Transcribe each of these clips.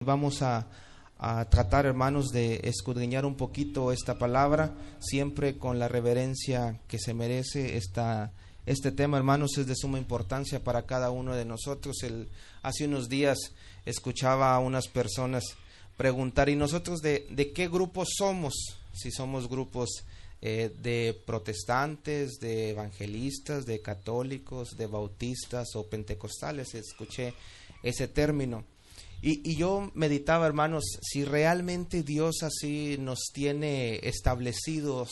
Vamos a tratar, hermanos, de escudriñar un poquito esta palabra, siempre con la reverencia que se merece. Este tema, hermanos, es de suma importancia para cada uno de nosotros. Hace unos días escuchaba a unas personas preguntar, ¿y nosotros de qué grupos somos? Si somos grupos de protestantes, de evangelistas, de católicos, de bautistas o pentecostales. Escuché ese término. Y yo meditaba, hermanos, si realmente Dios así nos tiene establecidos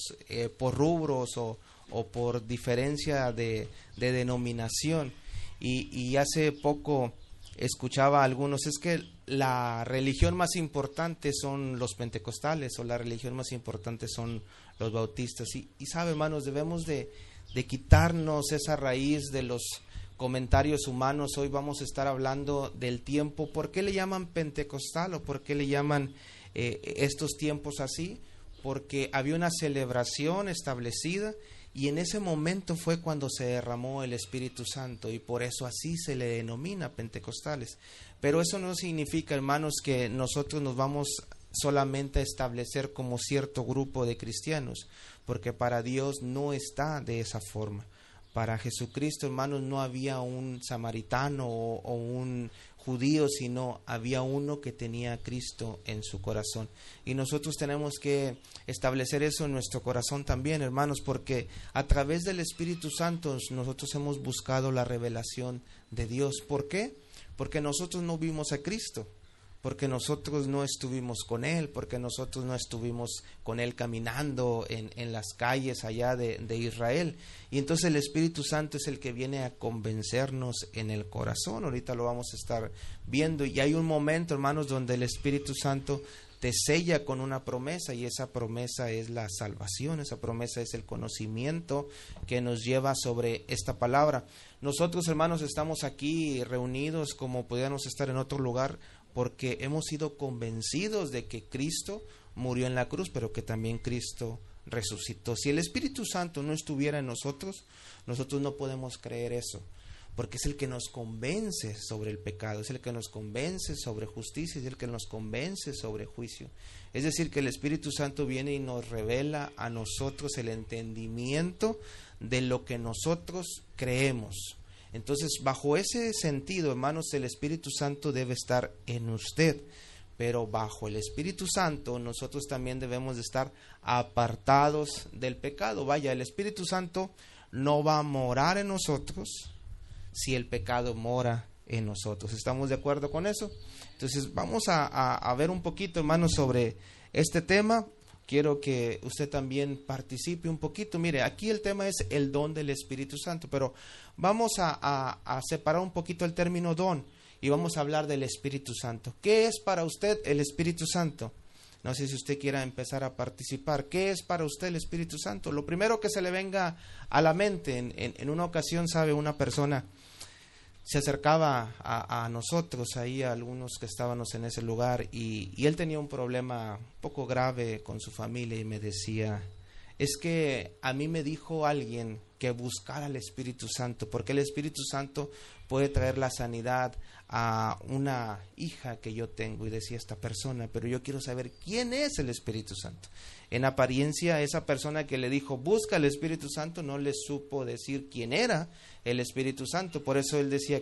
por rubros o por diferencia de denominación. Y hace poco escuchaba a algunos, es que la religión más importante son los pentecostales o la religión más importante son los bautistas. Y sabe, hermanos, debemos de quitarnos esa raíz de los comentarios humanos. Hoy vamos a estar hablando del tiempo. ¿Por qué le llaman pentecostal o por qué le llaman estos tiempos así? Porque había una celebración establecida y en ese momento fue cuando se derramó el Espíritu Santo y por eso así se le denomina pentecostales. Pero eso no significa, hermanos, que nosotros nos vamos solamente a establecer como cierto grupo de cristianos, porque para Dios no está de esa forma. Para Jesucristo, hermanos, no había un samaritano o un judío, sino había uno que tenía a Cristo en su corazón. Y nosotros tenemos que establecer eso en nuestro corazón también, hermanos, porque a través del Espíritu Santo nosotros hemos buscado la revelación de Dios. ¿Por qué? Porque nosotros no vimos a Cristo, porque nosotros no estuvimos con Él, porque nosotros no estuvimos con Él caminando en las calles allá de Israel. Y entonces el Espíritu Santo es el que viene a convencernos en el corazón. Ahorita lo vamos a estar viendo. Y hay un momento, hermanos, donde el Espíritu Santo te sella con una promesa, y esa promesa es la salvación, esa promesa es el conocimiento que nos lleva sobre esta palabra. Nosotros, hermanos, estamos aquí reunidos como pudiéramos estar en otro lugar, porque hemos sido convencidos de que Cristo murió en la cruz, pero que también Cristo resucitó. Si el Espíritu Santo no estuviera en nosotros, nosotros no podemos creer eso, porque es el que nos convence sobre el pecado, es el que nos convence sobre justicia, es el que nos convence sobre juicio. Es decir, que el Espíritu Santo viene y nos revela a nosotros el entendimiento de lo que nosotros creemos. Entonces, bajo ese sentido, hermanos, el Espíritu Santo debe estar en usted, pero bajo el Espíritu Santo nosotros también debemos de estar apartados del pecado. Vaya, el Espíritu Santo no va a morar en nosotros si el pecado mora en nosotros. ¿Estamos de acuerdo con eso? Entonces, vamos a ver un poquito, hermanos, sobre este tema. Quiero que usted también participe un poquito. Mire, aquí el tema es el don del Espíritu Santo, pero vamos a separar un poquito el término don y vamos a hablar del Espíritu Santo. ¿Qué es para usted el Espíritu Santo? No sé si usted quiera empezar a participar. ¿Qué es para usted el Espíritu Santo? Lo primero que se le venga a la mente. En una ocasión, sabe, una persona se acercaba a nosotros, ahí a algunos que estábamos en ese lugar, y él tenía un problema un poco grave con su familia y me decía, es que a mí me dijo alguien que buscara al Espíritu Santo, porque el Espíritu Santo puede traer la sanidad a una hija que yo tengo. Y decía esta persona, pero yo quiero saber quién es el Espíritu Santo. En apariencia, esa persona que le dijo, busca el Espíritu Santo, no le supo decir quién era el Espíritu Santo. Por eso él decía,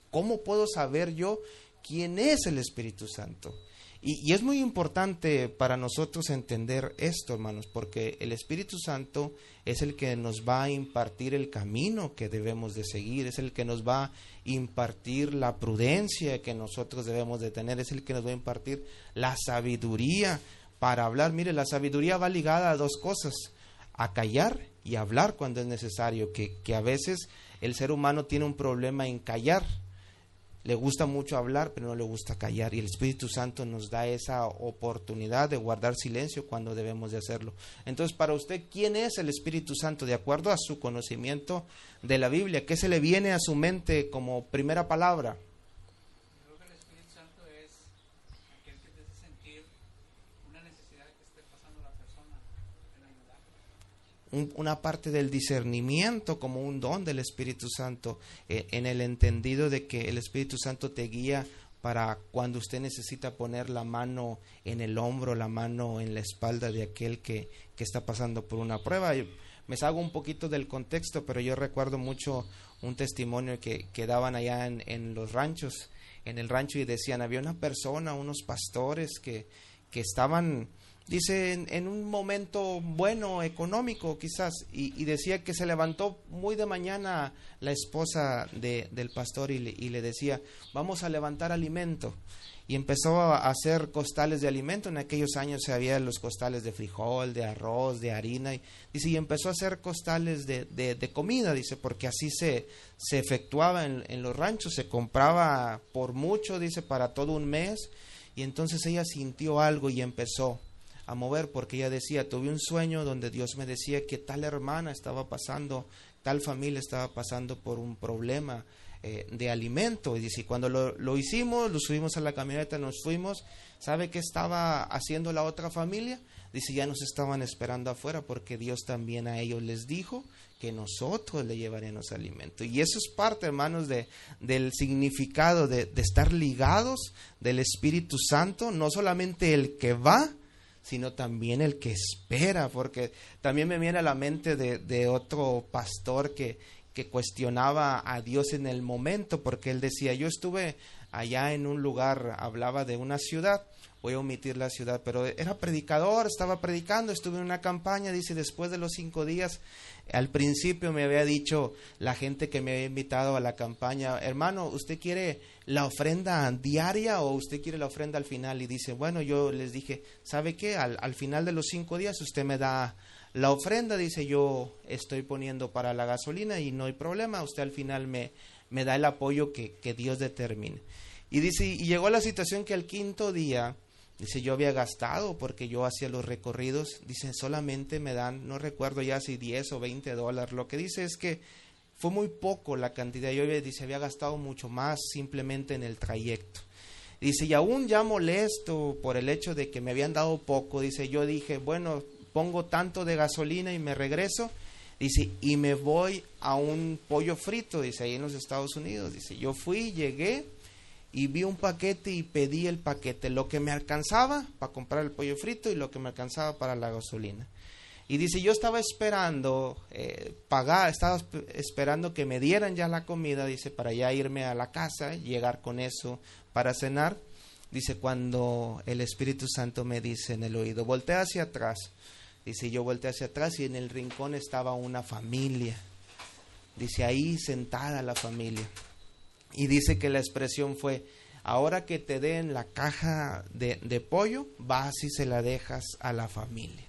¿cómo puedo saber yo quién es el Espíritu Santo? Y es muy importante para nosotros entender esto, hermanos, porque el Espíritu Santo es el que nos va a impartir el camino que debemos de seguir, es el que nos va a impartir la prudencia que nosotros debemos de tener, es el que nos va a impartir la sabiduría para hablar. Mire, la sabiduría va ligada a dos cosas, a callar y a hablar cuando es necesario, que a veces el ser humano tiene un problema en callar. Le gusta mucho hablar, pero no le gusta callar. Y el Espíritu Santo nos da esa oportunidad de guardar silencio cuando debemos de hacerlo. Entonces, para usted, ¿quién es el Espíritu Santo? De acuerdo a su conocimiento de la Biblia, ¿qué se le viene a su mente como primera palabra? Creo que el Espíritu Santo es aquel que te hace sentir una necesidad que esté pasando la persona en ayudar. Una parte del discernimiento como un don del Espíritu Santo, en el entendido de que el Espíritu Santo te guía para cuando usted necesita poner la mano en el hombro, la mano en la espalda de aquel que está pasando por una prueba. Me salgo un poquito del contexto, pero yo recuerdo mucho un testimonio que daban allá en los ranchos, en el rancho, y decían, había una persona, unos pastores que estaban, dice, en un momento bueno, económico quizás, y decía que se levantó muy de mañana la esposa del pastor y le decía, vamos a levantar alimento. Y empezó a hacer costales de alimento. En aquellos años se había los costales de frijol, de arroz, de harina. Y empezó a hacer costales de comida, dice, porque así se efectuaba en los ranchos. Se compraba por mucho, dice, para todo un mes. Y entonces ella sintió algo y empezó a mover, porque ella decía, tuve un sueño donde Dios me decía que tal hermana estaba pasando, tal familia estaba pasando por un problema de alimento. Y dice, cuando lo hicimos, lo subimos a la camioneta, nos fuimos, ¿sabe qué estaba haciendo la otra familia? Dice, ya nos estaban esperando afuera, porque Dios también a ellos les dijo que nosotros le llevaremos alimento. Y eso es parte, hermanos, del significado de estar ligados del Espíritu Santo, no solamente el que va, sino también el que espera, porque también me viene a la mente de otro pastor que cuestionaba a Dios en el momento, porque él decía, yo estuve allá en un lugar, hablaba de una ciudad, voy a omitir la ciudad, pero era predicador, estaba predicando, estuve en una campaña, dice, después de los 5 días, al principio me había dicho la gente que me había invitado a la campaña, hermano, ¿usted quiere la ofrenda diaria o usted quiere la ofrenda al final? Y dice, bueno, yo les dije, ¿sabe qué? Al final de los 5 días usted me da la ofrenda, dice, yo estoy poniendo para la gasolina y no hay problema, usted al final me da el apoyo que Dios determine. Y dice, y llegó la situación que al 5.º día, dice, yo había gastado porque yo hacía los recorridos, dice, solamente me dan, no recuerdo ya si $10 o $20, lo que dice es que fue muy poco la cantidad, yo había gastado mucho más simplemente en el trayecto. Dice, y aún ya molesto por el hecho de que me habían dado poco, dice, yo dije, bueno, pongo tanto de gasolina y me regreso, dice, y me voy a un pollo frito, dice, ahí en los Estados Unidos, dice, yo fui, llegué y vi un paquete y pedí el paquete, lo que me alcanzaba para comprar el pollo frito y lo que me alcanzaba para la gasolina. Y dice, yo estaba esperando estaba esperando que me dieran ya la comida, dice, para ya irme a la casa, llegar con eso para cenar. Dice, cuando el Espíritu Santo me dice en el oído, voltea hacia atrás. Dice, yo volteé hacia atrás y en el rincón estaba una familia. Dice, ahí sentada la familia. Y dice que la expresión fue, ahora que te den la caja de pollo, vas y se la dejas a la familia.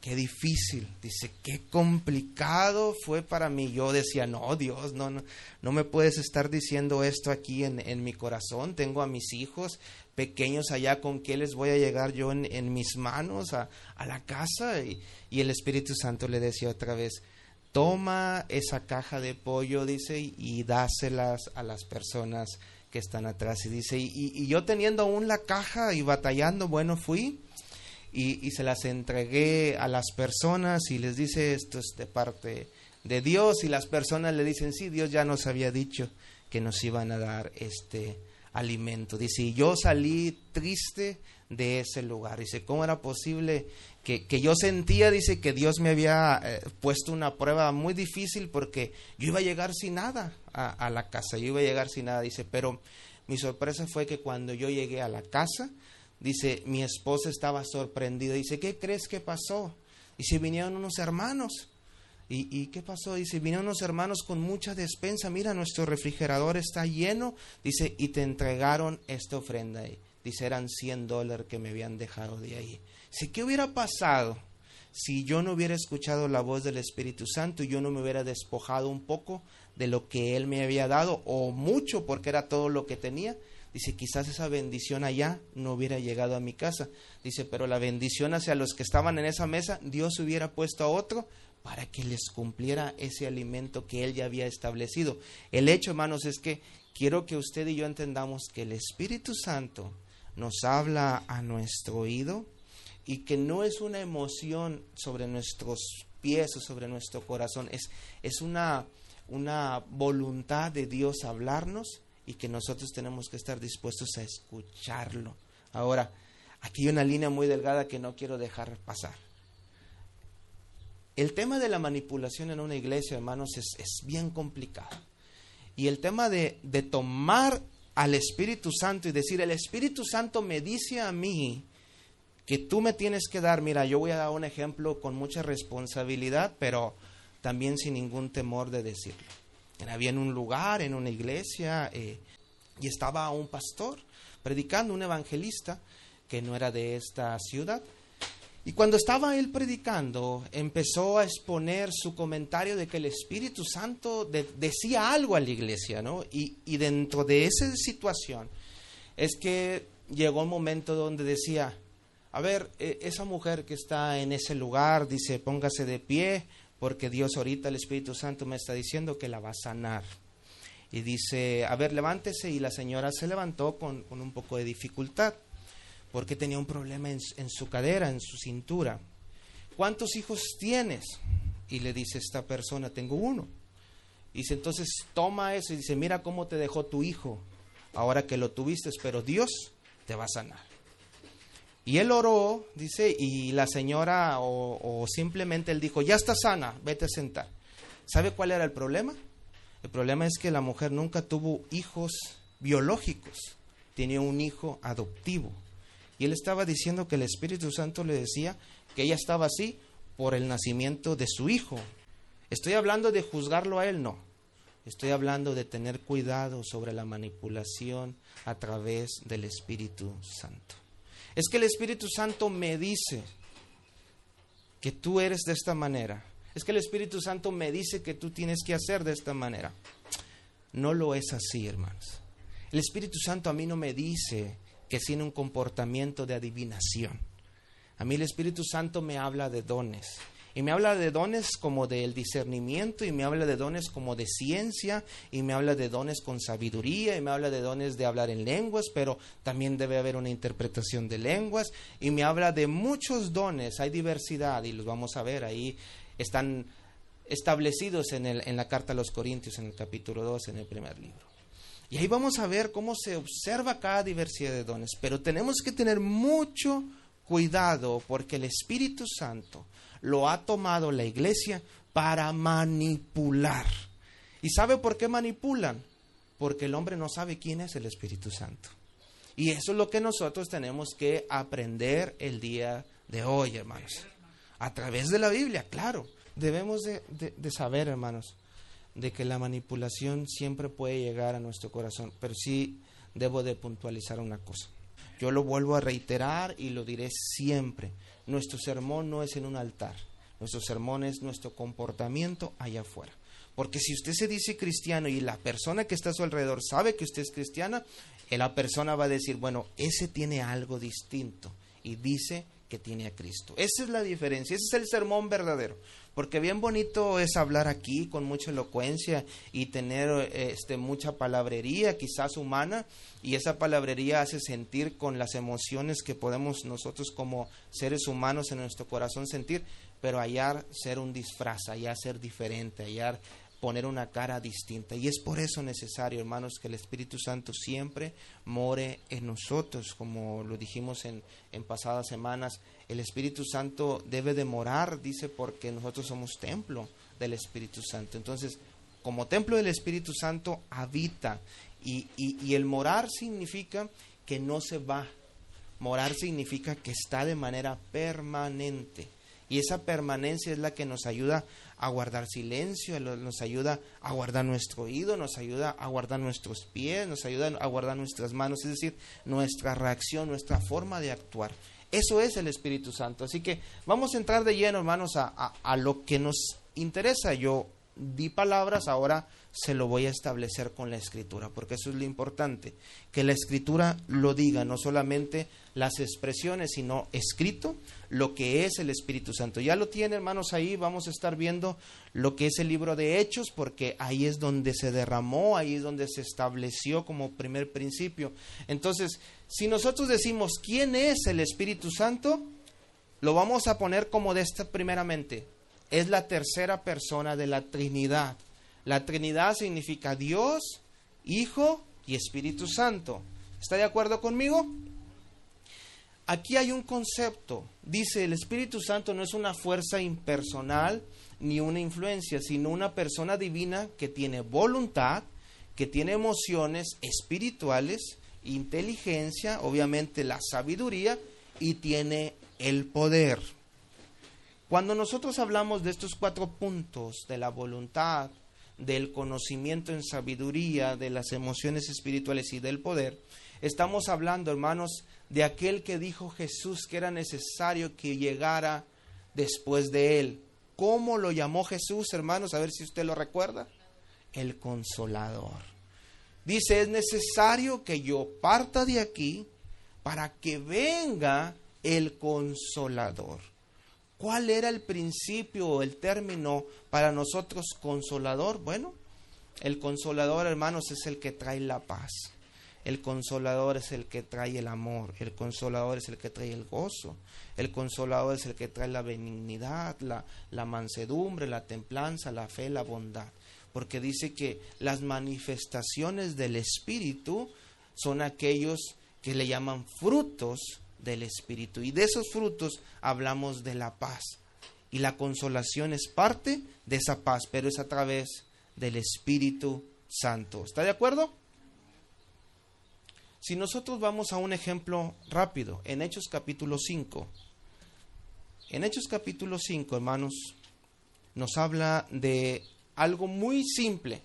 Qué difícil, dice, qué complicado fue para mí. Yo decía, no, Dios, no me puedes estar diciendo esto aquí en mi corazón. Tengo a mis hijos pequeños allá, ¿con qué les voy a llegar yo en mis manos a la casa? Y el Espíritu Santo le decía otra vez, toma esa caja de pollo, dice, y dáselas a las personas que están atrás. Y dice, y yo teniendo aún la caja y batallando, bueno, fui y se las entregué a las personas y les dice, esto es de parte de Dios, y las personas le dicen, sí, Dios ya nos había dicho que nos iban a dar este alimento. Dice, y yo salí triste de ese lugar. Dice, ¿cómo era posible que yo sentía, dice, que Dios me había puesto una prueba muy difícil, porque yo iba a llegar sin nada a la casa, yo iba a llegar sin nada, dice, pero mi sorpresa fue que cuando yo llegué a la casa, dice, mi esposa estaba sorprendida, dice, ¿qué crees que pasó? Dice, vinieron unos hermanos. ¿Y qué pasó? Dice, vinieron unos hermanos con mucha despensa, mira, nuestro refrigerador está lleno, dice, y te entregaron esta ofrenda. Dice, eran $100 que me habían dejado de ahí. Dice, ¿qué hubiera pasado si yo no hubiera escuchado la voz del Espíritu Santo y yo no me hubiera despojado un poco de lo que Él me había dado, o mucho, porque era todo lo que tenía? Dice, quizás esa bendición allá no hubiera llegado a mi casa. Dice, pero la bendición hacia los que estaban en esa mesa, Dios hubiera puesto a otro para que les cumpliera ese alimento que Él ya había establecido. El hecho, hermanos, es que quiero que usted y yo entendamos que el Espíritu Santo nos habla a nuestro oído, y que no es una emoción sobre nuestros pies o sobre nuestro corazón, es una voluntad de Dios hablarnos, y que nosotros tenemos que estar dispuestos a escucharlo. Ahora, aquí hay una línea muy delgada que no quiero dejar pasar. El tema de la manipulación en una iglesia, hermanos, es bien complicado. Y el tema de tomar al Espíritu Santo y decir, el Espíritu Santo me dice a mí que tú me tienes que dar, mira, yo voy a dar un ejemplo con mucha responsabilidad, pero también sin ningún temor de decirlo. Había en un lugar, en una iglesia, y estaba un pastor predicando, un evangelista, que no era de esta ciudad. Y cuando estaba él predicando, empezó a exponer su comentario de que el Espíritu Santo decía algo a la iglesia, ¿no? Y dentro de esa situación es que llegó un momento donde decía, a ver, esa mujer que está en ese lugar, dice, póngase de pie, porque Dios ahorita, el Espíritu Santo me está diciendo que la va a sanar. Y dice, a ver, levántese, y la señora se levantó con un poco de dificultad, porque tenía un problema en su cadera, en su cintura. ¿Cuántos hijos tienes? Y le dice esta persona, tengo uno. Y dice, entonces toma eso y dice, mira cómo te dejó tu hijo, ahora que lo tuviste, pero Dios te va a sanar. Y él oró, dice, y la señora, o simplemente él dijo, ya está sana, vete a sentar. ¿Sabe cuál era el problema? El problema es que la mujer nunca tuvo hijos biológicos, tenía un hijo adoptivo. Y él estaba diciendo que el Espíritu Santo le decía que ella estaba así por el nacimiento de su hijo. ¿Estoy hablando de juzgarlo a él? No. Estoy hablando de tener cuidado sobre la manipulación a través del Espíritu Santo. Es que el Espíritu Santo me dice que tú eres de esta manera. Es que el Espíritu Santo me dice que tú tienes que hacer de esta manera. No lo es así, hermanos. El Espíritu Santo a mí no me dice que tiene un comportamiento de adivinación. A mí el Espíritu Santo me habla de dones. Y me habla de dones como del discernimiento, y me habla de dones como de ciencia, y me habla de dones con sabiduría, y me habla de dones de hablar en lenguas, pero también debe haber una interpretación de lenguas, y me habla de muchos dones. Hay diversidad, y los vamos a ver ahí, están establecidos en la carta a los Corintios, en el capítulo 2, en el primer libro. Y ahí vamos a ver cómo se observa cada diversidad de dones, pero tenemos que tener mucho cuidado, porque el Espíritu Santo lo ha tomado la iglesia para manipular. ¿Y sabe por qué manipulan? Porque el hombre no sabe quién es el Espíritu Santo. Y eso es lo que nosotros tenemos que aprender el día de hoy, hermanos. A través de la Biblia, claro. Debemos de saber, hermanos, de que la manipulación siempre puede llegar a nuestro corazón. Pero sí debo de puntualizar una cosa. Yo lo vuelvo a reiterar y lo diré siempre. Nuestro sermón no es en un altar. Nuestro sermón es nuestro comportamiento allá afuera. Porque si usted se dice cristiano y la persona que está a su alrededor sabe que usted es cristiana, la persona va a decir, bueno, ese tiene algo distinto y dice que tiene a Cristo. Esa es la diferencia, ese es el sermón verdadero. Porque bien bonito es hablar aquí con mucha elocuencia y tener mucha palabrería, quizás humana, y esa palabrería hace sentir con las emociones que podemos nosotros como seres humanos en nuestro corazón sentir, pero hallar ser un disfraz, hallar ser diferente, hallar poner una cara distinta. Y es por eso necesario, hermanos, que el Espíritu Santo siempre more en nosotros, como lo dijimos en pasadas semanas. El Espíritu Santo debe de morar, dice, porque nosotros somos templo del Espíritu Santo. Entonces, como templo del Espíritu Santo habita, y el morar significa que no se va. Morar significa que está de manera permanente. Y esa permanencia es la que nos ayuda a guardar silencio, nos ayuda a guardar nuestro oído, nos ayuda a guardar nuestros pies, nos ayuda a guardar nuestras manos, es decir, nuestra reacción, nuestra forma de actuar. Eso es el Espíritu Santo. Así que vamos a entrar de lleno, hermanos, a lo que nos interesa. Yo di palabras, ahora se lo voy a establecer con la Escritura, porque eso es lo importante, que la Escritura lo diga, no solamente las expresiones, sino escrito lo que es el Espíritu Santo. Ya lo tiene, hermanos, ahí vamos a estar viendo lo que es el libro de Hechos, porque ahí es donde se derramó, ahí es donde se estableció como primer principio. Entonces, si nosotros decimos ¿quién es el Espíritu Santo? Lo vamos a poner como de esta primeramente. Es la tercera persona de la Trinidad. La Trinidad significa Dios, Hijo y Espíritu Santo. ¿Está de acuerdo conmigo? Aquí hay un concepto. Dice, el Espíritu Santo no es una fuerza impersonal ni una influencia, sino una persona divina que tiene voluntad, que tiene emociones espirituales, inteligencia, obviamente la sabiduría, y tiene el poder. Cuando nosotros hablamos de estos 4 puntos, de la voluntad, del conocimiento en sabiduría, de las emociones espirituales y del poder, estamos hablando, hermanos, de aquel que dijo Jesús que era necesario que llegara después de él. ¿Cómo lo llamó Jesús, hermanos? A ver si usted lo recuerda. El Consolador. Dice, es necesario que yo parta de aquí para que venga el Consolador. ¿Cuál era el principio o el término para nosotros consolador? Bueno, el Consolador, hermanos, es el que trae la paz. El Consolador es el que trae el amor, el Consolador es el que trae el gozo, el Consolador es el que trae la benignidad, la mansedumbre, la templanza, la fe, la bondad. Porque dice que las manifestaciones del Espíritu son aquellos que le llaman frutos del Espíritu. Y de esos frutos hablamos de la paz. Y la consolación es parte de esa paz, pero es a través del Espíritu Santo. ¿Está de acuerdo? Si nosotros vamos a un ejemplo rápido, en Hechos capítulo 5. En Hechos capítulo 5, hermanos, nos habla de algo muy simple.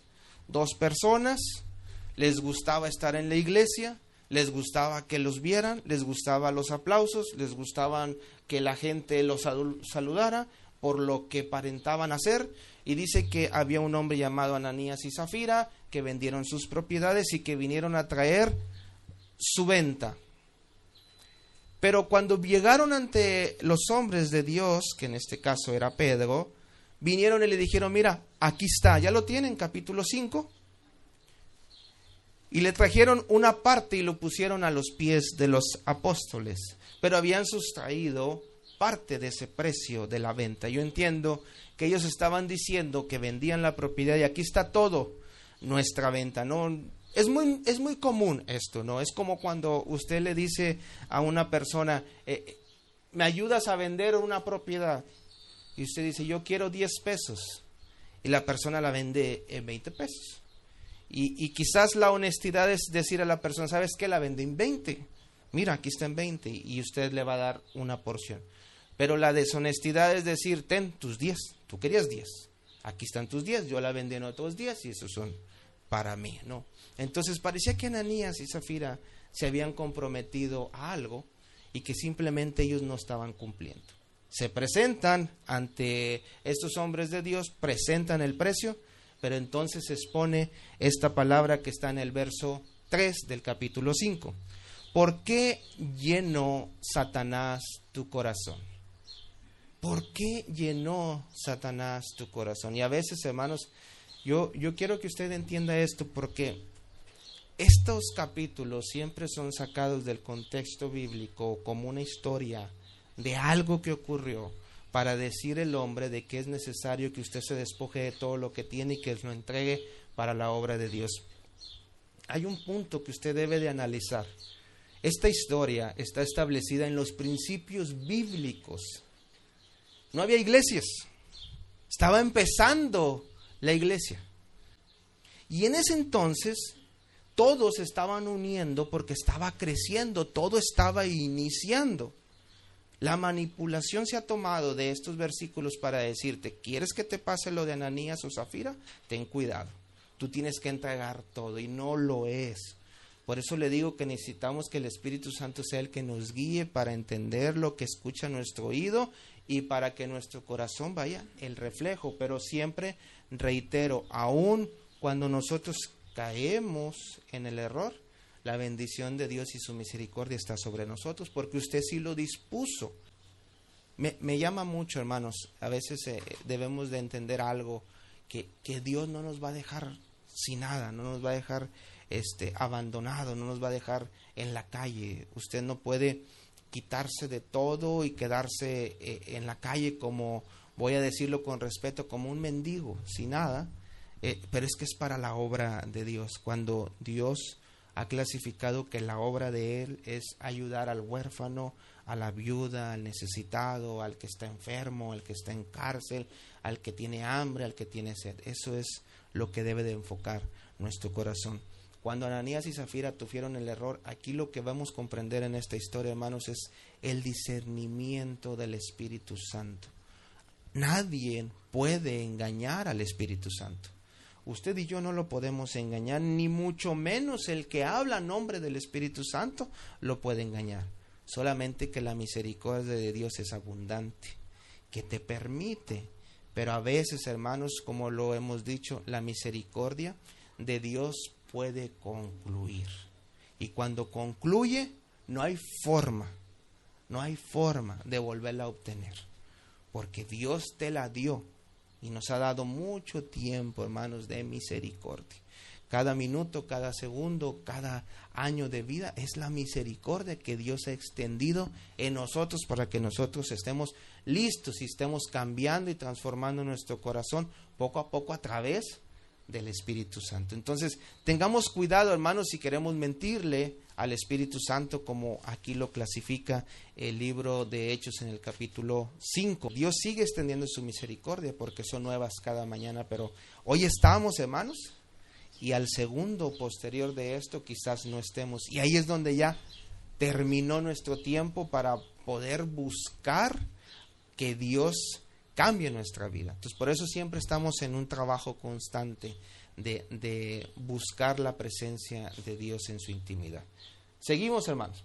2 personas, les gustaba estar en la iglesia, les gustaba que los vieran, les gustaban los aplausos, les gustaban que la gente los saludara por lo que aparentaban hacer. Y dice que había un hombre llamado Ananías y Zafira que vendieron sus propiedades y que vinieron a traer su venta. Pero cuando llegaron ante los hombres de Dios, que en este caso era Pedro, vinieron y le dijeron, mira, aquí está, ya lo tienen, capítulo 5. Y le trajeron una parte y lo pusieron a los pies de los apóstoles, pero habían sustraído parte de ese precio de la venta. Yo entiendo que ellos estaban diciendo que vendían la propiedad y aquí está todo, nuestra venta, ¿no? Es muy común esto, ¿no? Es como cuando usted le dice a una persona, ¿me ayudas a vender una propiedad? Y usted dice, yo quiero 10 pesos. Y la persona la vende en 20 pesos. Y quizás la honestidad es decir a la persona, ¿sabes qué? La vende en 20. Mira, aquí está en 20 y usted le va a dar una porción. Pero la deshonestidad es decir, ten tus 10, tú querías 10. Aquí están tus 10, yo la vendí en otros 10 y esos son para mí, ¿no? Entonces parecía que Ananías y Zafira se habían comprometido a algo y que simplemente ellos no estaban cumpliendo. Se presentan ante estos hombres de Dios, presentan el precio, pero entonces se expone esta palabra que está en el verso 3 del capítulo 5. ¿Por qué llenó Satanás tu corazón? ¿Por qué llenó Satanás tu corazón? Y a veces, hermanos, yo quiero que usted entienda esto porque estos capítulos siempre son sacados del contexto bíblico como una historia de algo que ocurrió para decir el hombre de que es necesario que usted se despoje de todo lo que tiene y que lo entregue para la obra de Dios. Hay un punto que usted debe de analizar. Esta historia está establecida en los principios bíblicos. No había iglesias. Estaba empezando la iglesia. Y en ese entonces todos estaban uniendo porque estaba creciendo, todo estaba iniciando. La manipulación se ha tomado de estos versículos para decirte, ¿quieres que te pase lo de Ananías o Zafira? Ten cuidado, tú tienes que entregar todo y no lo es. Por eso le digo que necesitamos que el Espíritu Santo sea el que nos guíe para entender lo que escucha nuestro oído y para que nuestro corazón vaya el reflejo. Pero siempre reitero, aun cuando nosotros caemos en el error, la bendición de Dios y su misericordia está sobre nosotros, porque usted sí lo dispuso. Me llama mucho, hermanos, a veces debemos de entender algo, que Dios no nos va a dejar sin nada, no nos va a dejar abandonado, no nos va a dejar en la calle. Usted no puede quitarse de todo y quedarse en la calle como, voy a decirlo con respeto, como un mendigo, sin nada. Pero es que es para la obra de Dios. Cuando Dios ha clasificado que la obra de Él es ayudar al huérfano, a la viuda, al necesitado, al que está enfermo, al que está en cárcel, al que tiene hambre, al que tiene sed. Eso es lo que debe de enfocar nuestro corazón. Cuando Ananías y Zafira tuvieron el error, aquí lo que vamos a comprender en esta historia, hermanos, es el discernimiento del Espíritu Santo. Nadie puede engañar al Espíritu Santo. Usted y yo no lo podemos engañar, ni mucho menos el que habla a nombre del Espíritu Santo lo puede engañar. Solamente que la misericordia de Dios es abundante, que te permite. Pero a veces, hermanos, como lo hemos dicho, la misericordia de Dios puede concluir. Y cuando concluye, no hay forma de volverla a obtener. Porque Dios te la dio y nos ha dado mucho tiempo, hermanos, de misericordia. Cada minuto, cada segundo, cada año de vida es la misericordia que Dios ha extendido en nosotros para que nosotros estemos listos y estemos cambiando y transformando nuestro corazón poco a poco a través del Espíritu Santo. Entonces, tengamos cuidado, hermanos, si queremos mentirle al Espíritu Santo, como aquí lo clasifica el libro de Hechos en el capítulo 5. Dios sigue extendiendo su misericordia porque son nuevas cada mañana, pero hoy estamos, hermanos, y al segundo posterior de esto quizás no estemos. Y ahí es donde ya terminó nuestro tiempo para poder buscar que Dios cambie nuestra vida. Entonces, por eso siempre estamos en un trabajo constante de buscar la presencia de Dios en su intimidad. Seguimos, hermanos.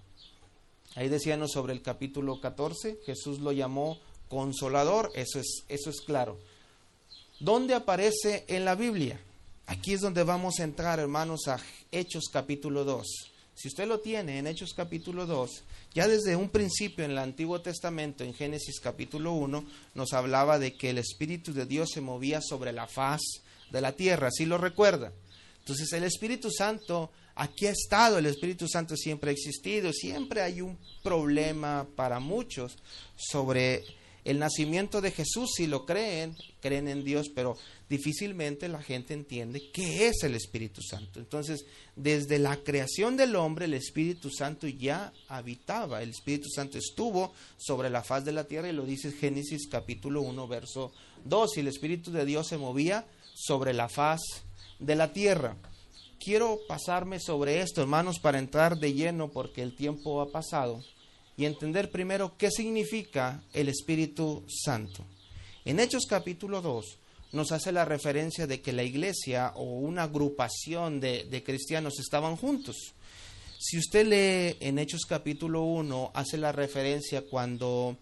Ahí decíamos sobre el capítulo 14, Jesús lo llamó Consolador, eso es claro. ¿Dónde aparece en la Biblia? Aquí es donde vamos a entrar, hermanos, a Hechos capítulo 2. Si usted lo tiene en Hechos capítulo 2, ya desde un principio en el Antiguo Testamento, en Génesis capítulo 1, nos hablaba de que el Espíritu de Dios se movía sobre la faz de la tierra, ¿sí lo recuerda? Entonces el Espíritu Santo, aquí ha estado, el Espíritu Santo siempre ha existido, siempre hay un problema para muchos sobre el nacimiento de Jesús. Si lo creen en Dios, pero difícilmente la gente entiende qué es el Espíritu Santo. Entonces, desde la creación del hombre, el Espíritu Santo ya habitaba, el Espíritu Santo estuvo sobre la faz de la tierra, y lo dice Génesis capítulo 1, verso 2, y el Espíritu de Dios se movía sobre la faz de la tierra. Quiero pasarme sobre esto, hermanos, para entrar de lleno, porque el tiempo ha pasado, y entender primero qué significa el Espíritu Santo. En Hechos capítulo 2 nos hace la referencia de que la iglesia o una agrupación de cristianos estaban juntos. Si usted lee en Hechos capítulo 1, hace la referencia cuando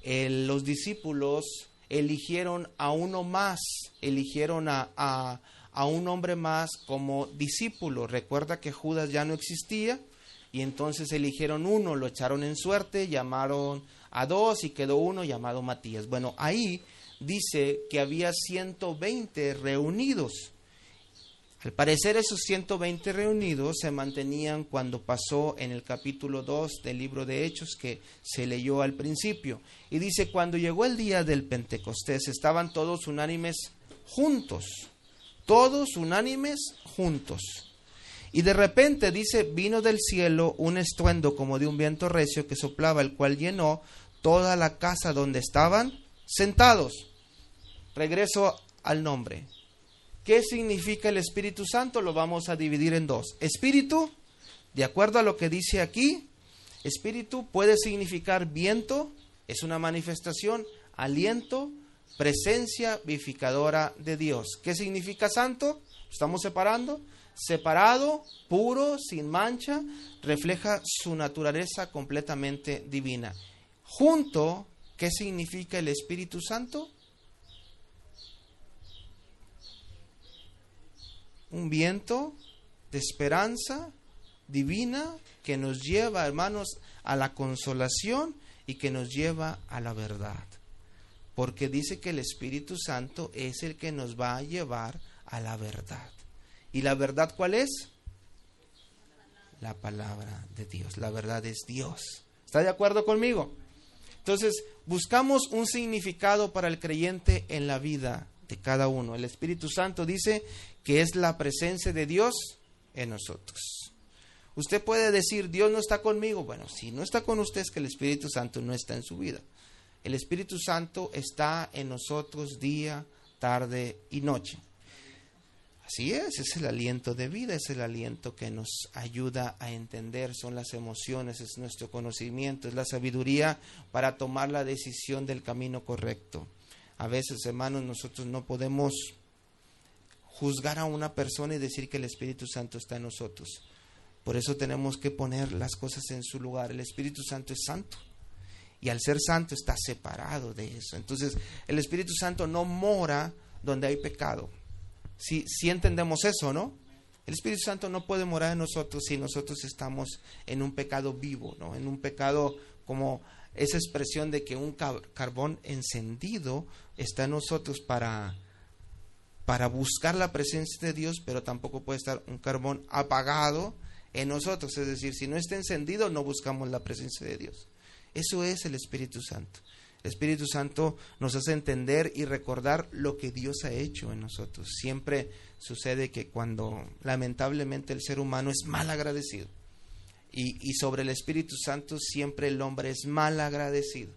los discípulos eligieron a uno más, eligieron a un hombre más como discípulo. Recuerda que Judas ya no existía, y entonces eligieron uno, lo echaron en suerte, llamaron a dos y quedó uno llamado Matías. Bueno, ahí dice que había 120 reunidos. Al parecer esos 120 reunidos se mantenían cuando pasó en el capítulo 2 del libro de Hechos que se leyó al principio. Y dice, cuando llegó el día del Pentecostés, estaban todos unánimes juntos. Todos unánimes juntos. Y de repente, dice, vino del cielo un estruendo como de un viento recio que soplaba, el cual llenó toda la casa donde estaban sentados. Regreso al nombre. ¿Qué significa el Espíritu Santo? Lo vamos a dividir en dos. Espíritu, de acuerdo a lo que dice aquí, espíritu puede significar viento, es una manifestación, aliento, presencia vivificadora de Dios. ¿Qué significa santo? Estamos separando. Separado, puro, sin mancha, refleja su naturaleza completamente divina. Junto, ¿qué significa el Espíritu Santo? Un viento de esperanza divina que nos lleva, hermanos, a la consolación y que nos lleva a la verdad. Porque dice que el Espíritu Santo es el que nos va a llevar a la verdad. ¿Y la verdad cuál es? La palabra de Dios. La verdad es Dios. ¿Está de acuerdo conmigo? Entonces, buscamos un significado para el creyente en la vida de cada uno. El Espíritu Santo dice que es la presencia de Dios en nosotros. Usted puede decir, Dios no está conmigo. Bueno, si no está con usted es que el Espíritu Santo no está en su vida. El Espíritu Santo está en nosotros día, tarde y noche. Así es el aliento de vida, es el aliento que nos ayuda a entender, son las emociones, es nuestro conocimiento, es la sabiduría para tomar la decisión del camino correcto. A veces, hermanos, nosotros no podemos juzgar a una persona y decir que el Espíritu Santo está en nosotros. Por eso tenemos que poner las cosas en su lugar. El Espíritu Santo es santo. Y al ser santo está separado de eso. Entonces, el Espíritu Santo no mora donde hay pecado. Si entendemos eso, ¿no? El Espíritu Santo no puede morar en nosotros si nosotros estamos en un pecado vivo, ¿no? En un pecado como esa expresión de que un carbón encendido está en nosotros para buscar la presencia de Dios, pero tampoco puede estar un carbón apagado en nosotros. Es decir, si no está encendido, no buscamos la presencia de Dios. Eso es el Espíritu Santo. El Espíritu Santo nos hace entender y recordar lo que Dios ha hecho en nosotros. Siempre sucede que cuando lamentablemente el ser humano es mal agradecido, y sobre el Espíritu Santo siempre el hombre es mal agradecido.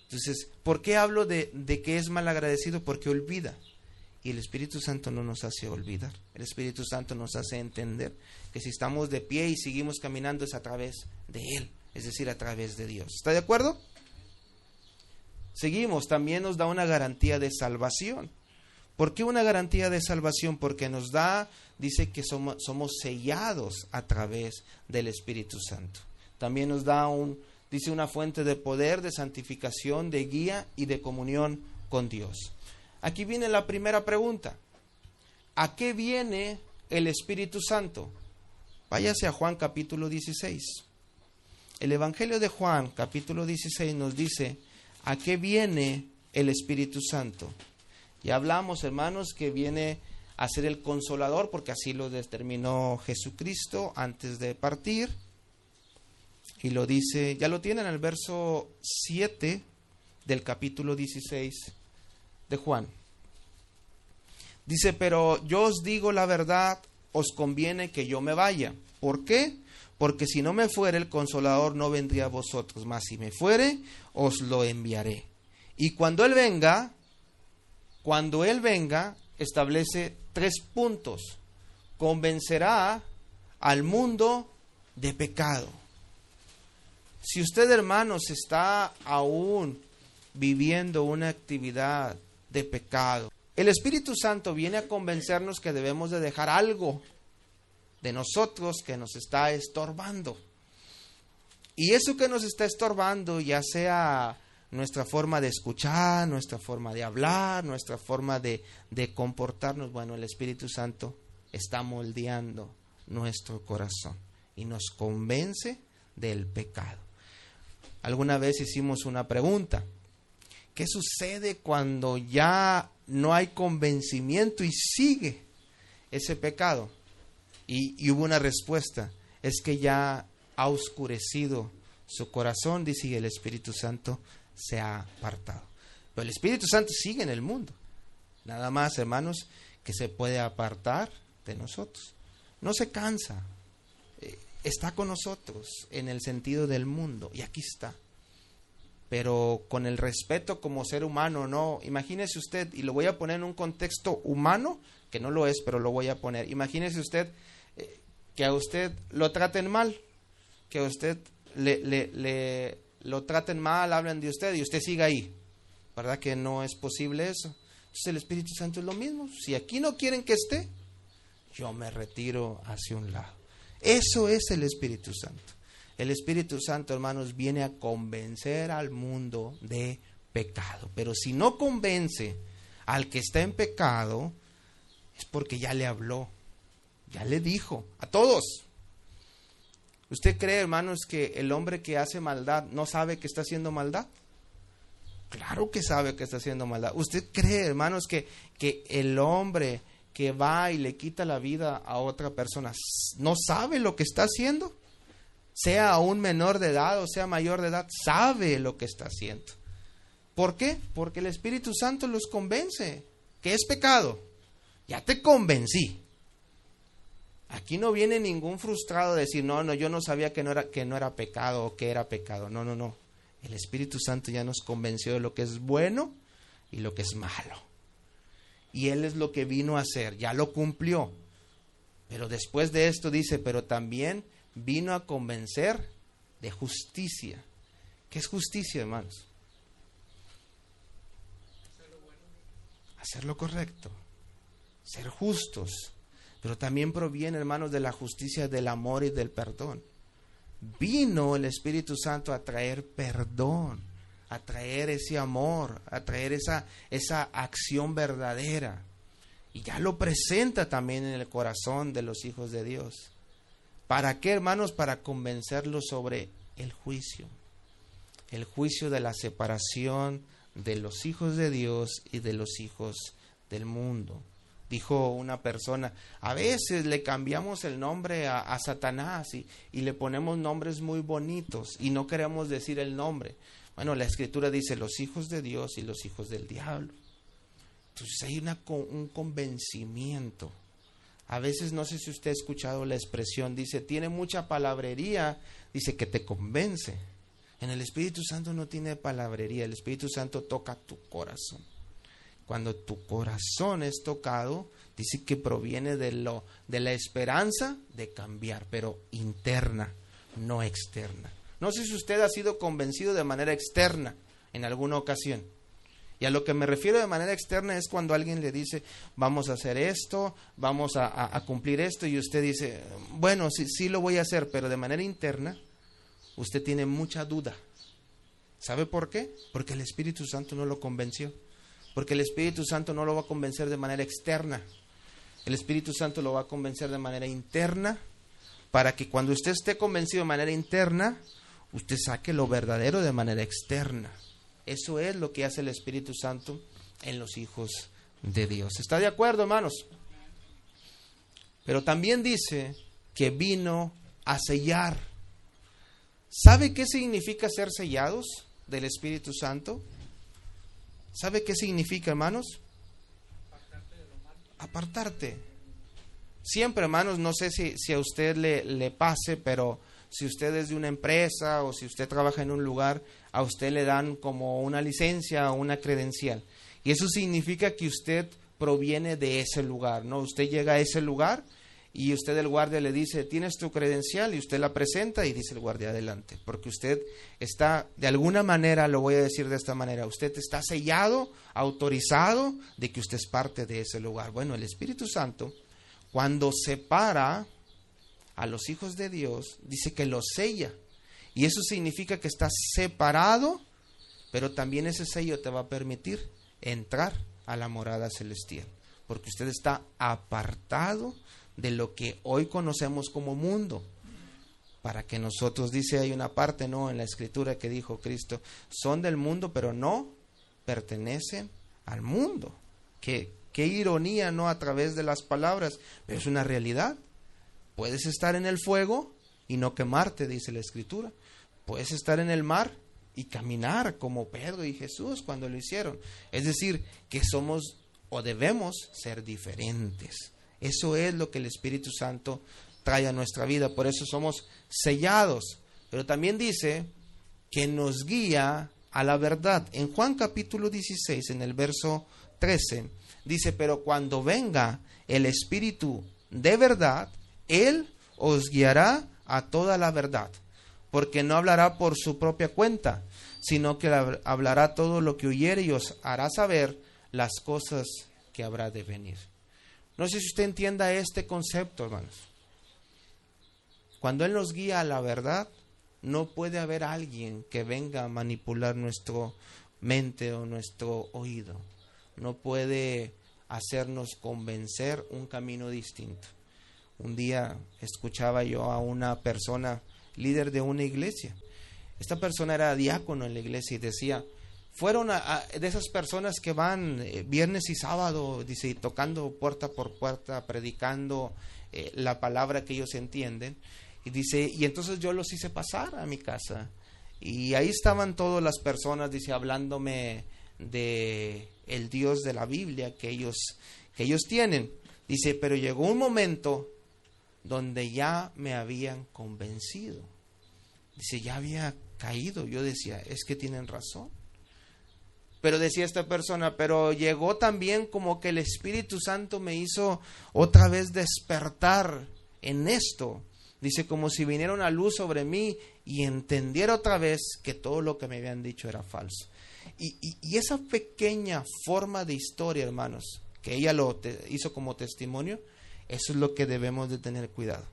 Entonces, ¿por qué hablo de que es mal agradecido? Porque olvida. Y el Espíritu Santo no nos hace olvidar. El Espíritu Santo nos hace entender que si estamos de pie y seguimos caminando es a través de Él, es decir, a través de Dios. ¿Está de acuerdo? Seguimos, también nos da una garantía de salvación. ¿Por qué una garantía de salvación? Porque nos da, dice que somos sellados a través del Espíritu Santo. También nos da dice una fuente de poder, de santificación, de guía y de comunión con Dios. Aquí viene la primera pregunta. ¿A qué viene el Espíritu Santo? Váyase a Juan capítulo 16. El Evangelio de Juan capítulo 16 nos dice ¿a qué viene el Espíritu Santo? Ya hablamos, hermanos, que viene a ser el Consolador, porque así lo determinó Jesucristo antes de partir. Y lo dice, ya lo tienen en el verso 7 del capítulo 16 de Juan. Dice, pero yo os digo la verdad, os conviene que yo me vaya. ¿Por qué? Porque si no me fuere, el Consolador no vendría a vosotros, mas si me fuere, os lo enviaré. Y cuando Él venga, establece 3 puntos. Convencerá al mundo de pecado. Si usted, hermanos, está aún viviendo una actividad de pecado, el Espíritu Santo viene a convencernos que debemos de dejar algo de nosotros que nos está estorbando. Y eso que nos está estorbando, ya sea nuestra forma de escuchar, nuestra forma de hablar, nuestra forma de comportarnos, bueno, el Espíritu Santo está moldeando nuestro corazón y nos convence del pecado. Alguna vez hicimos una pregunta: ¿qué sucede cuando ya no hay convencimiento y sigue ese pecado? Y hubo una respuesta: es que ya ha oscurecido su corazón, dice, y el Espíritu Santo se ha apartado. Pero el Espíritu Santo sigue en el mundo. Nada más, hermanos, que se puede apartar de nosotros. No se cansa. Está con nosotros en el sentido del mundo. Y aquí está. Pero con el respeto como ser humano, no. Imagínese usted, y lo voy a poner en un contexto humano, que no lo es, pero lo voy a poner. Imagínese usted que a usted lo traten mal, que a usted lo traten mal, hablan de usted y usted siga ahí. ¿Verdad que no es posible eso? Entonces el Espíritu Santo es lo mismo. Si aquí no quieren que esté, yo me retiro hacia un lado. Eso es el Espíritu Santo. El Espíritu Santo, hermanos, viene a convencer al mundo de pecado. Pero si no convence al que está en pecado, es porque ya le habló, ya le dijo a todos. ¿Usted cree, hermanos, que el hombre que hace maldad no sabe que está haciendo maldad? Claro que sabe que está haciendo maldad. ¿Usted cree, hermanos, que el hombre que va y le quita la vida a otra persona no sabe lo que está haciendo? Sea aún menor de edad o sea mayor de edad, sabe lo que está haciendo. ¿Por qué? Porque el Espíritu Santo los convence que es pecado. Ya te convencí. Aquí no viene ningún frustrado a decir, no, yo no sabía que no era pecado o que era pecado. No. El Espíritu Santo ya nos convenció de lo que es bueno y lo que es malo. Y Él es lo que vino a hacer, ya lo cumplió. Pero después de esto dice, pero también vino a convencer de justicia. ¿Qué es justicia, hermanos? Hacer lo correcto, ser justos. Pero también proviene, hermanos, de la justicia, del amor y del perdón. Vino el Espíritu Santo a traer perdón, a traer ese amor, a traer esa acción verdadera. Y ya lo presenta también en el corazón de los hijos de Dios. ¿Para qué, hermanos? Para convencerlos sobre el juicio de la separación de los hijos de Dios y de los hijos del mundo. Dijo una persona, a veces le cambiamos el nombre a Satanás y le ponemos nombres muy bonitos y no queremos decir el nombre. Bueno, la Escritura dice los hijos de Dios y los hijos del diablo. Entonces hay un convencimiento. A veces, no sé si usted ha escuchado la expresión, dice, tiene mucha palabrería, dice que te convence. En el Espíritu Santo no tiene palabrería, el Espíritu Santo toca tu corazón. Cuando tu corazón es tocado, dice que proviene de la esperanza de cambiar, pero interna, no externa. No sé si usted ha sido convencido de manera externa en alguna ocasión. Y a lo que me refiero de manera externa es cuando alguien le dice, vamos a hacer esto, vamos a cumplir esto, y usted dice, bueno, sí lo voy a hacer, pero de manera interna, usted tiene mucha duda. ¿Sabe por qué? Porque el Espíritu Santo no lo convenció. Porque el Espíritu Santo no lo va a convencer de manera externa. El Espíritu Santo lo va a convencer de manera interna, para que cuando usted esté convencido de manera interna, usted saque lo verdadero de manera externa. Eso es lo que hace el Espíritu Santo en los hijos de Dios. ¿Está de acuerdo, hermanos? Pero también dice que vino a sellar. ¿Sabe qué significa ser sellados del Espíritu Santo? ¿Sabe qué significa, hermanos? Apartarte. Siempre, hermanos, no sé si a usted le pase, pero si usted es de una empresa o si usted trabaja en un lugar, a usted le dan como una licencia o una credencial. Y eso significa que usted proviene de ese lugar, ¿no? Usted llega a ese lugar y usted, el guardia, le dice, ¿tienes tu credencial? Y usted la presenta y dice el guardia, adelante. Porque usted está, de alguna manera, lo voy a decir de esta manera, usted está sellado, autorizado de que usted es parte de ese lugar. Bueno, el Espíritu Santo, cuando separa a los hijos de Dios, dice que los sella. Y eso significa que estás separado, pero también ese sello te va a permitir entrar a la morada celestial. Porque usted está apartado de lo que hoy conocemos como mundo, para que nosotros, dice, hay una parte, ¿no?, en la Escritura que dijo Cristo, son del mundo, pero no pertenecen al mundo. Qué ironía, ¿no?, a través de las palabras, pero es una realidad. Puedes estar en el fuego y no quemarte, dice la Escritura. Puedes estar en el mar y caminar como Pedro y Jesús cuando lo hicieron. Es decir, que somos o debemos ser diferentes. Eso es lo que el Espíritu Santo trae a nuestra vida, por eso somos sellados. Pero también dice que nos guía a la verdad. En Juan capítulo 16, en el verso 13, dice, pero cuando venga el Espíritu de verdad, Él os guiará a toda la verdad, porque no hablará por su propia cuenta, sino que hablará todo lo que oyere y os hará saber las cosas que habrá de venir. No sé si usted entienda este concepto, hermanos. Cuando Él nos guía a la verdad, no puede haber alguien que venga a manipular nuestra mente o nuestro oído. No puede hacernos convencer un camino distinto. Un día escuchaba yo a una persona, líder de una iglesia. Esta persona era diácono en la iglesia y decía, fueron de esas personas que van viernes y sábado, dice, tocando puerta por puerta, predicando la palabra que ellos entienden. Y dice, y entonces yo los hice pasar a mi casa. Y ahí estaban todas las personas, dice, hablándome de el Dios de la Biblia que ellos tienen. Dice, pero llegó un momento donde ya me habían convencido. Dice, ya había caído. Yo decía, es que tienen razón. Pero decía esta persona, pero llegó también como que el Espíritu Santo me hizo otra vez despertar en esto. Dice, como si viniera una luz sobre mí y entendiera otra vez que todo lo que me habían dicho era falso. Y esa pequeña forma de historia, hermanos, que ella hizo como testimonio, eso es lo que debemos de tener cuidado.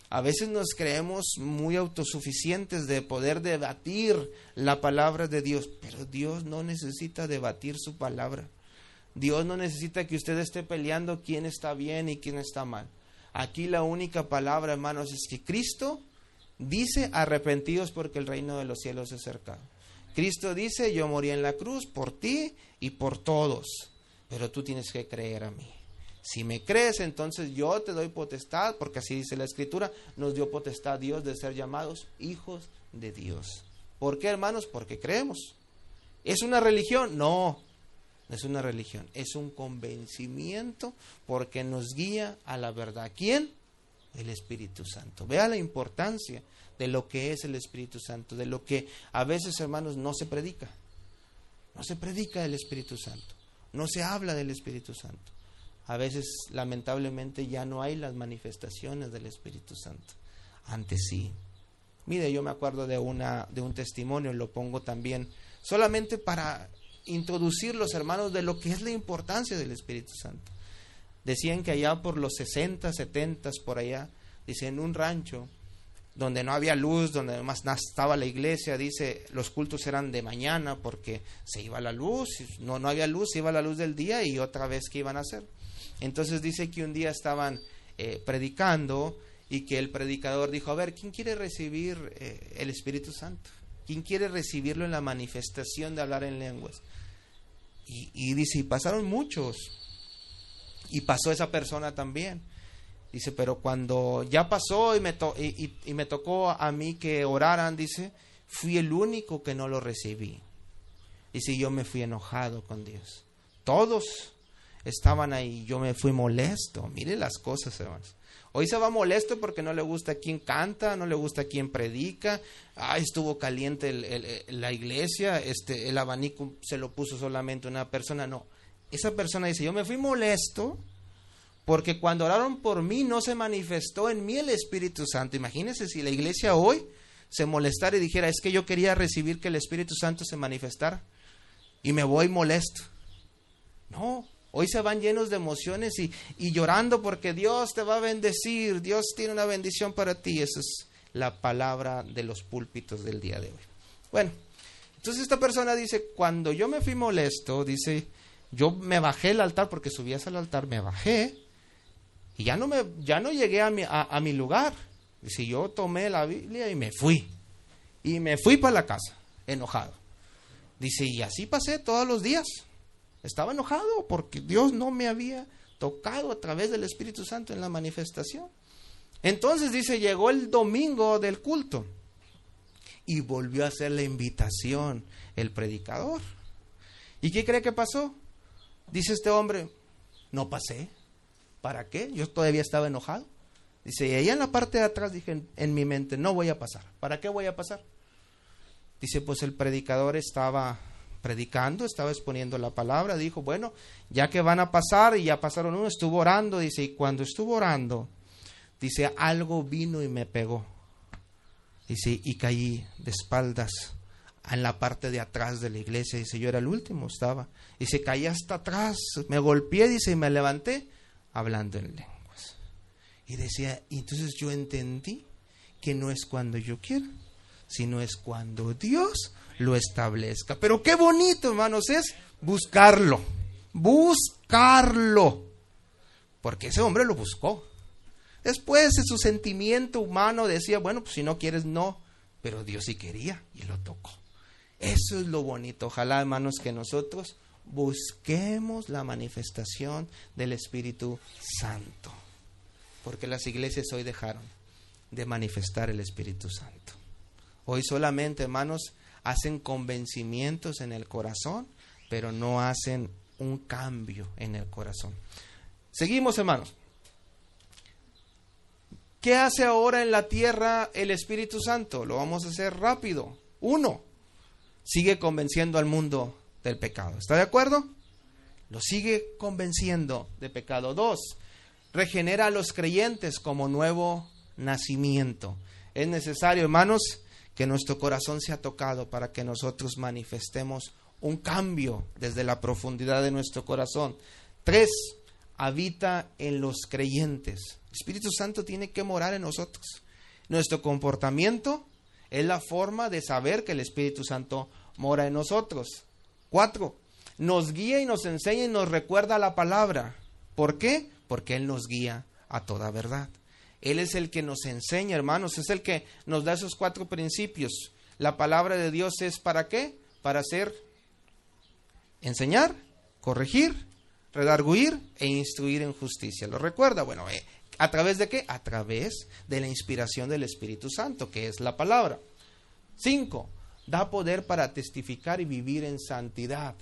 A veces nos creemos muy autosuficientes de poder debatir la palabra de Dios, pero Dios no necesita debatir su palabra. Dios no necesita que usted esté peleando quién está bien y quién está mal. Aquí la única palabra, hermanos, es que Cristo dice, arrepentidos porque el reino de los cielos es cercano. Cristo dice, yo morí en la cruz por ti y por todos, pero tú tienes que creer a mí. Si me crees, entonces yo te doy potestad, porque así dice la Escritura, nos dio potestad Dios de ser llamados hijos de Dios. ¿Por qué, hermanos? Porque creemos. ¿Es una religión? No, no es una religión, es un convencimiento porque nos guía a la verdad. ¿Quién? El Espíritu Santo. Vea la importancia de lo que es el Espíritu Santo, de lo que a veces, hermanos, no se predica. No se predica del Espíritu Santo, no se habla del Espíritu Santo. A veces, lamentablemente, ya no hay las manifestaciones del Espíritu Santo. Antes sí. Mire, yo me acuerdo de un testimonio, lo pongo también, solamente para introducir los hermanos de lo que es la importancia del Espíritu Santo. Decían que allá por los 60, 70, por allá, dice, en un rancho, donde no había luz, donde además estaba la iglesia, dice, los cultos eran de mañana porque se iba la luz, no había luz, se iba la luz del día y otra vez, ¿qué iban a hacer? Entonces dice que un día estaban predicando y que el predicador dijo, a ver, ¿quién quiere recibir el Espíritu Santo? ¿Quién quiere recibirlo en la manifestación de hablar en lenguas? Y dice, y pasaron muchos, y pasó esa persona también. Dice, pero cuando ya pasó y me tocó a mí que oraran, dice, fui el único que no lo recibí. Dice, yo me fui enojado con Dios. Todos estaban ahí, yo me fui molesto. Mire las cosas, hermanos. Hoy se va molesto porque no le gusta quien canta, no le gusta quien predica. Estuvo caliente la iglesia, el abanico se lo puso solamente una persona. No, esa persona dice, yo me fui molesto porque cuando oraron por mí no se manifestó en mí el Espíritu Santo. Imagínense si la iglesia hoy se molestara y dijera, es que yo quería recibir que el Espíritu Santo se manifestara y me voy molesto. No, hoy se van llenos de emociones y llorando porque Dios te va a bendecir, Dios tiene una bendición para ti. Esa es la palabra de los púlpitos del día de hoy. Bueno, entonces esta persona dice, cuando yo me fui molesto, dice, yo me bajé del altar porque subías al altar, me bajé y ya no llegué a mi lugar. Dice, yo tomé la Biblia y me fui para la casa, enojado. Dice, y así pasé todos los días. Estaba enojado porque Dios no me había tocado a través del Espíritu Santo en la manifestación. Entonces dice, llegó el domingo del culto y volvió a hacer la invitación el predicador. ¿Y qué cree que pasó? Dice este hombre, no pasé. ¿Para qué? Yo todavía estaba enojado. Dice, y allá en la parte de atrás dije en mi mente, no voy a pasar. ¿Para qué voy a pasar? Dice, pues el predicador estaba predicando, estaba exponiendo la palabra, dijo, bueno, ya que van a pasar, y ya pasaron uno, estuvo orando, dice, y cuando estuvo orando, dice, algo vino y me pegó, dice, y caí de espaldas en la parte de atrás de la iglesia, dice, yo era el último, dice, caí hasta atrás, me golpeé, dice, y me levanté, hablando en lenguas, y decía, y entonces yo entendí que no es cuando yo quiera, sino es cuando Dios lo establezca. Pero qué bonito, hermanos, es buscarlo, porque ese hombre lo buscó. Después su sentimiento humano decía, bueno, pues si no quieres, no, pero Dios sí quería y lo tocó. Eso es lo bonito. Ojalá, hermanos, que nosotros busquemos la manifestación del Espíritu Santo, porque las iglesias hoy dejaron de manifestar el Espíritu Santo. Hoy solamente, hermanos, hacen convencimientos en el corazón, pero no hacen un cambio en el corazón. Seguimos, hermanos. ¿Qué hace ahora en la tierra el Espíritu Santo? Lo vamos a hacer rápido. 1, sigue convenciendo al mundo del pecado. ¿Está de acuerdo? Lo sigue convenciendo de pecado. 2, regenera a los creyentes como nuevo nacimiento. Es necesario, hermanos, que nuestro corazón sea tocado para que nosotros manifestemos un cambio desde la profundidad de nuestro corazón. 3, habita en los creyentes. El Espíritu Santo tiene que morar en nosotros. Nuestro comportamiento es la forma de saber que el Espíritu Santo mora en nosotros. 4, nos guía y nos enseña y nos recuerda la palabra. ¿Por qué? Porque Él nos guía a toda verdad. Él es el que nos enseña, hermanos, es el que nos da esos 4 principios. La palabra de Dios es ¿para qué? Para enseñar, corregir, redarguir e instruir en justicia. ¿Lo recuerda? Bueno, ¿a través de qué? A través de la inspiración del Espíritu Santo, que es la palabra. 5, da poder para testificar y vivir en santidad.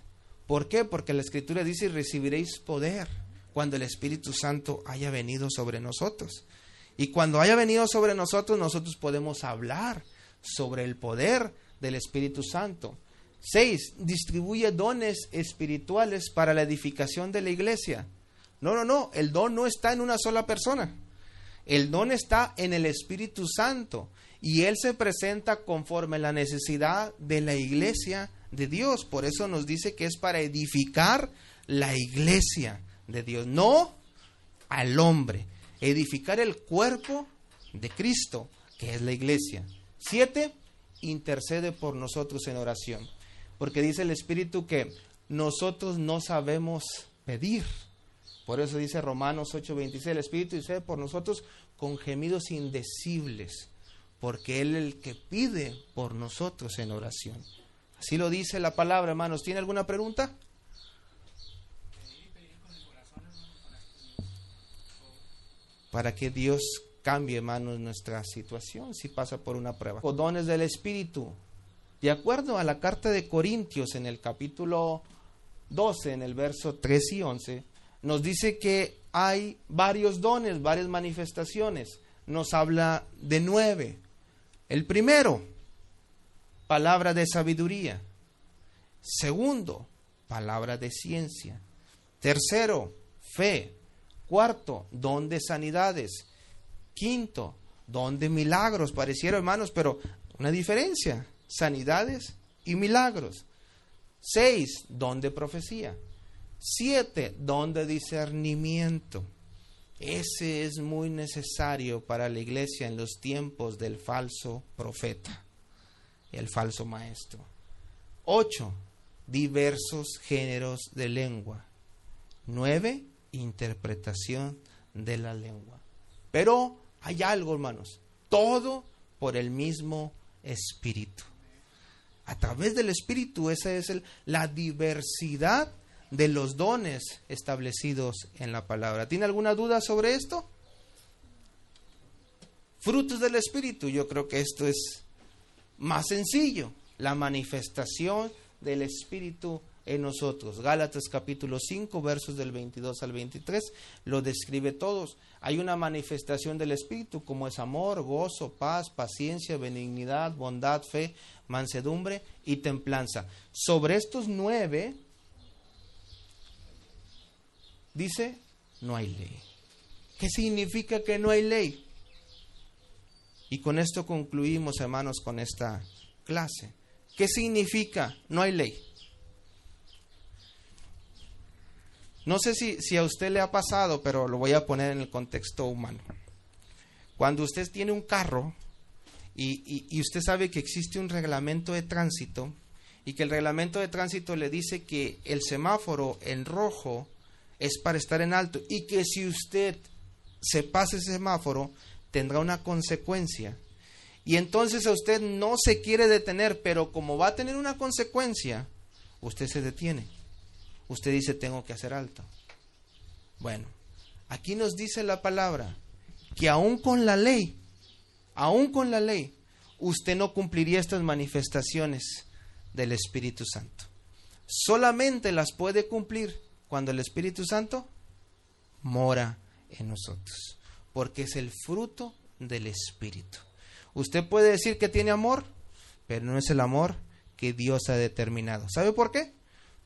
¿Por qué? Porque la Escritura dice, y recibiréis poder cuando el Espíritu Santo haya venido sobre nosotros. Y cuando haya venido sobre nosotros, nosotros podemos hablar sobre el poder del Espíritu Santo. 6, distribuye dones espirituales para la edificación de la iglesia. No, el don no está en una sola persona. El don está en el Espíritu Santo y Él se presenta conforme a la necesidad de la iglesia de Dios. Por eso nos dice que es para edificar la iglesia de Dios, no al hombre. Edificar el cuerpo de Cristo, que es la iglesia. 7, intercede por nosotros en oración. Porque dice el Espíritu que nosotros no sabemos pedir. Por eso dice Romanos 8:26, el Espíritu dice por nosotros con gemidos indecibles, porque Él es el que pide por nosotros en oración. Así lo dice la palabra, hermanos. ¿Tiene alguna pregunta? Para que Dios cambie, hermanos, nuestra situación si pasa por una prueba. Los dones del Espíritu. De acuerdo a la carta de Corintios en el capítulo 12, en el verso 3 y 11, nos dice que hay varios dones, varias manifestaciones. Nos habla de 9. El primero, palabra de sabiduría. Segundo, palabra de ciencia. Tercero, fe. Cuarto, don de sanidades. Quinto, don de milagros. Pareciera, hermanos, pero una diferencia. Sanidades y milagros. 6, don de profecía. 7, don de discernimiento. Ese es muy necesario para la iglesia en los tiempos del falso profeta, el falso maestro. 8, diversos géneros de lengua. 9, interpretación de la lengua. Pero hay algo, hermanos, todo por el mismo Espíritu. A través del Espíritu, esa es la diversidad de los dones establecidos en la palabra. ¿Tiene alguna duda sobre esto? Frutos del Espíritu. Yo creo que esto es más sencillo. La manifestación del Espíritu en nosotros. Gálatas capítulo 5, versos del 22 al 23, lo describe todos. Hay una manifestación del Espíritu como es amor, gozo, paz, paciencia, benignidad, bondad, fe, mansedumbre y templanza. Sobre estos 9, dice, no hay ley. ¿Qué significa que no hay ley? Y con esto concluimos, hermanos, con esta clase. ¿Qué significa no hay ley? No sé si a usted le ha pasado, pero lo voy a poner en el contexto humano. Cuando usted tiene un carro y usted sabe que existe un reglamento de tránsito y que el reglamento de tránsito le dice que el semáforo en rojo es para estar en alto y que si usted se pasa ese semáforo tendrá una consecuencia. Y entonces a usted no se quiere detener, pero como va a tener una consecuencia, usted se detiene. Usted dice, tengo que hacer alto. Bueno, aquí nos dice la palabra que aún con la ley, usted no cumpliría estas manifestaciones del Espíritu Santo. Solamente las puede cumplir cuando el Espíritu Santo mora en nosotros, porque es el fruto del Espíritu. Usted puede decir que tiene amor, pero no es el amor que Dios ha determinado. ¿Sabe por qué?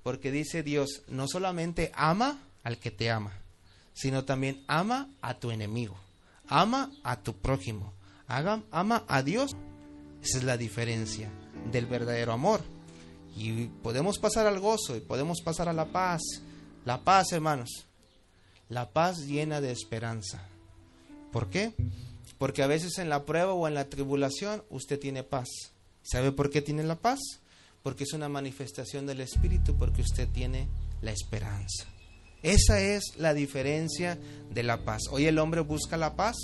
Porque dice Dios, no solamente ama al que te ama, sino también ama a tu enemigo, ama a tu prójimo, ama a Dios. Esa es la diferencia del verdadero amor. Y podemos pasar al gozo y podemos pasar a la paz. La paz, hermanos, la paz llena de esperanza. ¿Por qué? Porque a veces en la prueba o en la tribulación usted tiene paz. ¿Sabe por qué tiene la paz? Porque es una manifestación del Espíritu, porque usted tiene la esperanza. Esa es la diferencia de la paz. Hoy el hombre busca la paz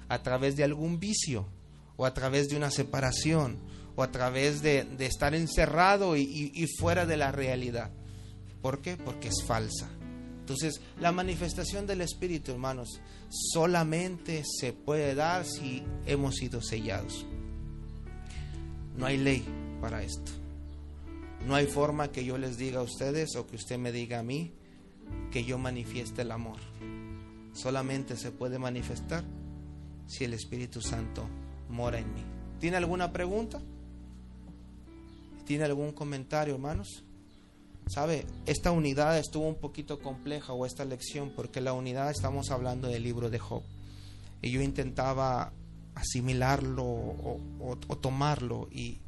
a través de algún vicio, o a través de una separación, o a través de estar encerrado y fuera de la realidad. ¿Por qué? Porque es falsa. Entonces, la manifestación del Espíritu, hermanos, solamente se puede dar si hemos sido sellados. No hay ley para esto. No hay forma que yo les diga a ustedes o que usted me diga a mí que yo manifieste el amor. Solamente se puede manifestar si el Espíritu Santo mora en mí. ¿Tiene alguna pregunta? ¿Tiene algún comentario, hermanos? ¿Sabe? Esta unidad estuvo un poquito compleja, o esta lección, porque la unidad estamos hablando del libro de Job. Y yo intentaba asimilarlo o tomarlo. Y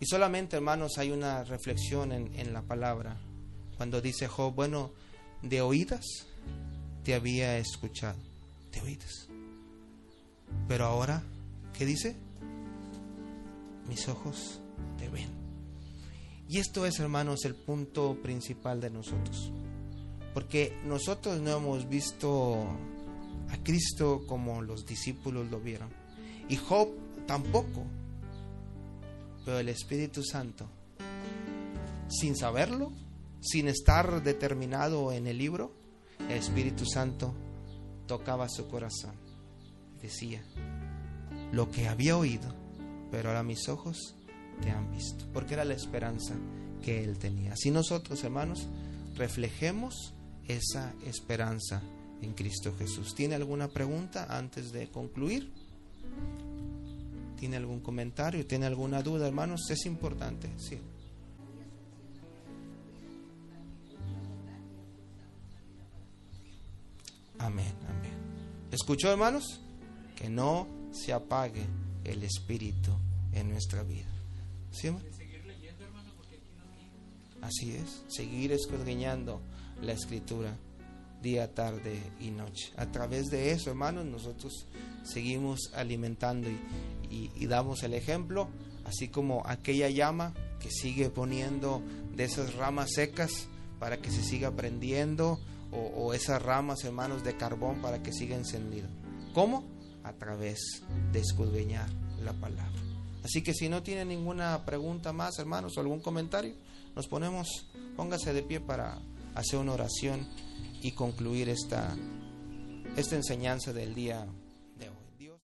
solamente, hermanos, hay una reflexión en la palabra. Cuando dice Job, bueno, de oídas te había escuchado. De oídas. Pero ahora, ¿qué dice? Mis ojos te ven. Y esto es, hermanos, el punto principal de nosotros. Porque nosotros no hemos visto a Cristo como los discípulos lo vieron. Y Job tampoco. Pero el Espíritu Santo, sin saberlo, sin estar determinado en el libro, el Espíritu Santo tocaba su corazón. Decía, lo que había oído, pero ahora mis ojos te han visto, porque era la esperanza que él tenía. Así nosotros, hermanos, reflejemos esa esperanza en Cristo Jesús. ¿Tiene alguna pregunta antes de concluir? ¿Tiene algún comentario? ¿Tiene alguna duda, hermanos? Es importante, sí. Amén, amén. ¿Escuchó, hermanos? Que no se apague el Espíritu en nuestra vida. ¿Sí, hermano? Seguir leyendo, hermano, porque aquí no. Así es, seguir escudriñando la Escritura día, tarde y noche. A través de eso, hermanos, nosotros seguimos alimentando y damos el ejemplo, así como aquella llama que sigue poniendo de esas ramas secas para que se siga prendiendo, o esas ramas, hermanos, de carbón para que siga encendido. ¿Cómo? A través de escudriñar la palabra. Así que si no tiene ninguna pregunta más, hermanos, o algún comentario, póngase de pie para hacer una oración y concluir esta enseñanza del día